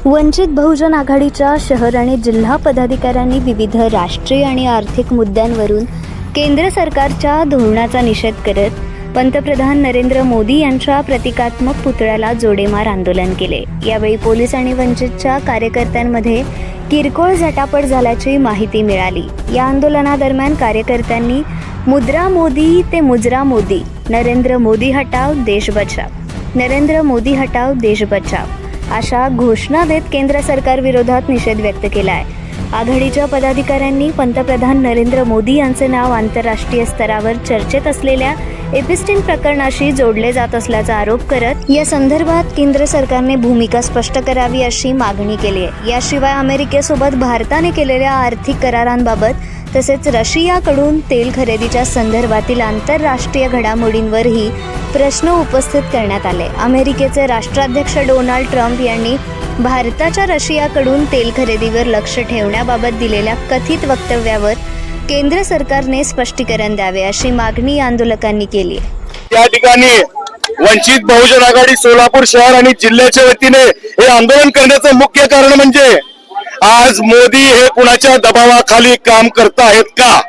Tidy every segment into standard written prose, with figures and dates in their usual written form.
वंचित बहुजन आघाडीच्या शहर आणि जिल्हा पदाधिकाऱ्यांनी विविध राष्ट्रीय आणि आर्थिक मुद्द्यांवरून केंद्र सरकारच्या धोरणाचा निषेध करत पंतप्रधान नरेंद्र मोदी यांच्या प्रतिकात्मक पुतळ्याला जोडेमार आंदोलन केले। यावेळी पोलीस आणि वंचितच्या कार्यकर्त्यांमध्ये किरकोळ झटापट झाल्याची माहिती मिळाली। या आंदोलनादरम्यान कार्यकर्त्यांनी मुद्रा मोदी ते मुजरा मोदी, नरेंद्र मोदी हटाव देश बचाव, नरेंद्र मोदी हटाव देश बचाव अशा घोषणा देत केंद्र सरकार विरोधात निषेध व्यक्त केला आहे। आघाडीच्या पदाधिकाऱ्यांनी पंतप्रधान नरेंद्र मोदी यांचे नाव आंतरराष्ट्रीय स्तरावर चर्चेत असलेल्या एपिस्टीन प्रकरणाशी जोडले जात असल्याचा आरोप करत या संदर्भात केंद्र सरकारने भूमिका स्पष्ट करावी अशी मागणी केली आहे। याशिवाय अमेरिकेसोबत भारताने केलेल्या आर्थिक करारांबाबत तसेच रशियाकडून तेल खरेदीच्या संदर्भातील आंतरराष्ट्रीय घडामोडींवरही प्रश्न उपस्थित करण्यात आले। अमेरिकेचे राष्ट्राध्यक्ष डोनाल्ड ट्रम्प यांनी भारताच्या रशियाकडून तेल खरेदीवर लक्ष ठेवण्याबाबत दिलेल्या कथित वक्तव्यावर केंद्र सरकारने स्पष्टीकरण द्यावे अशी मागणी आंदोलकांनी केली। या ठिकाणी वंचित बहुजन आघाडी सोलापूर शहर आणि जिल्ह्याच्या वतीने हे आंदोलन करण्याचं मुख्य कारण म्हणजे आज मोदी हे कुणाच्या दबावाखाली काम करत आहेत का,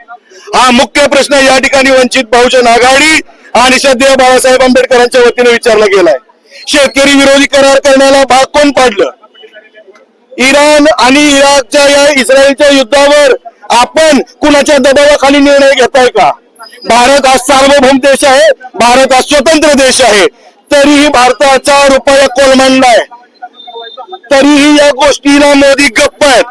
हा मुख्य प्रश्न या ठिकाणी वंचित बहुजन आघाडी आणि श्रद्धेय बाळासाहेब आंबेडकरांच्या वतीने विचारला गेलाय। शेतकरी विरोधी करार करण्याला भाग कोण पाडलं? इराण आणि इराकच्या या इस्रायलच्या युद्धावर आपण कुणाच्या दबावाखाली निर्णय घेताय का? भारत हा सार्वभौम देश आहे, भारत हा स्वतंत्र देश आहे, तरीही भारताचा रुपया कोलमडलाय, तरीही या गोष्टीला मोदी गप्प आहेत।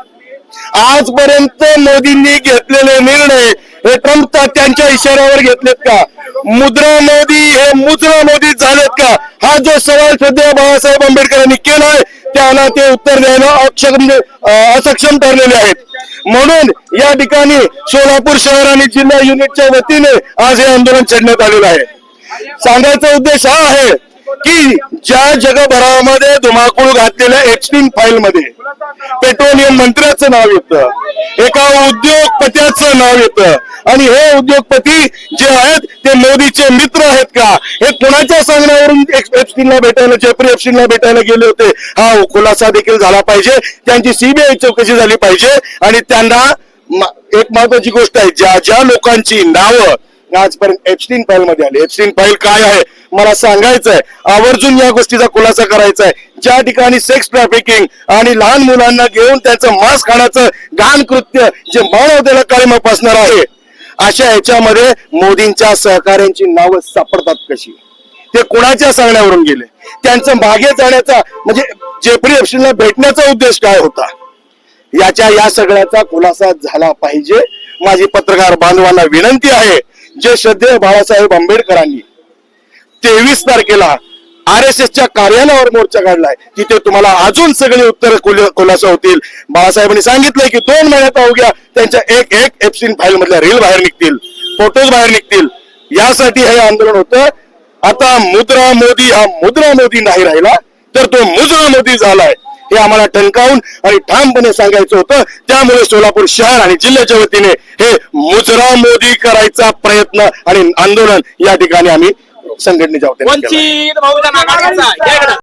आजपर्यंत मोदींनी घेतलेले निर्णय हे ट्रम्प त्यांच्या इशाऱ्यावर घेतलेत का? मुद्रा मोदी हे मुजरा मोदी झालेत का? हा जो सवाल श्रद्धेय बाळासाहेब आंबेडकरांनी केलाय त्याला ते उत्तर द्यायला असक्षम ठरलेले आहेत। म्हणून या ठिकाणी सोलापूर शहर आणि जिल्हा युनिटच्या वतीने आज हे आंदोलन छेडण्यात आलेलं आहे। सांगायचा उद्देश हा आहे की ज्या जगभरामध्ये धुमाकूळ घातलेल्या एप्स्टीन फाईल मध्ये पेट्रोलियम मंत्र्याचं नाव येतं, एका उद्योगपत्याचं नाव येतं आणि हे उद्योगपती जे आहेत ते मोदीचे मित्र आहेत का? हे कुणाच्या सांगण्यावरून एप्स्टीनला भेटायला, जेफ्री एप्स्टीनला भेटायला गेले होते, हा खुलासा देखील झाला पाहिजे। त्यांची सीबीआय चौकशी झाली पाहिजे आणि त्यांना एक महत्वाची गोष्ट आहे, ज्या ज्या लोकांची नावं आजपर्यंत एप्स्टीन फाईल मध्ये आली, एप्स्टीन फाईल काय आहे मला सांगायचंय, आवर्जून या गोष्टीचा खुलासा करायचा आहे। ज्या ठिकाणी सेक्स ट्रॅफिकिंग आणि लहान मुलांना घेऊन त्यांचं मांस खाण्याचं घाण कृत्य जे मानवतेला काळिमा फासणार आहे, अशा याच्यामध्ये मोदींच्या सहकाऱ्यांची नावं सापडतात कशी? ते कुणाच्या सांगण्यावरून गेले? त्यांचं मागे जाण्याचा म्हणजे जेफ्री एप्स्टीनला भेटण्याचा उद्देश काय होता? या सगळ्याचा खुलासा झाला पाहिजे। माझी पत्रकार बांधवांना विनंती आहे, जे श्रद्धेय बाळासाहेब आंबेडकरांनी 23 तारखेला RSSच्या कार्यालयावर मोर्चा काढलाय, तिथे तुम्हाला अजून सगळे उत्तर खुलासा होतील। बाळासाहेबांनी सांगितलंय की 2 महिन्यात अवघ्या त्यांच्या एक एप्स्टीन फाईल मधल्या रील बाहेर निघतील, फोटोज बाहेर निघतील। यासाठी हे आंदोलन होतं। आता मुद्रा मोदी हा मुद्रा मोदी नाही राहिला, तर तो मुजरा मोदी झालाय, हे आम्हाला ठणकावून आणि ठामपणे सांगायचं होतं। त्यामुळे सोलापूर शहर आणि जिल्ह्याच्या वतीने हे मुजरा मोदी करायचा प्रयत्न आणि आंदोलन या ठिकाणी आम्ही संघटनेच्या वतीने केलं।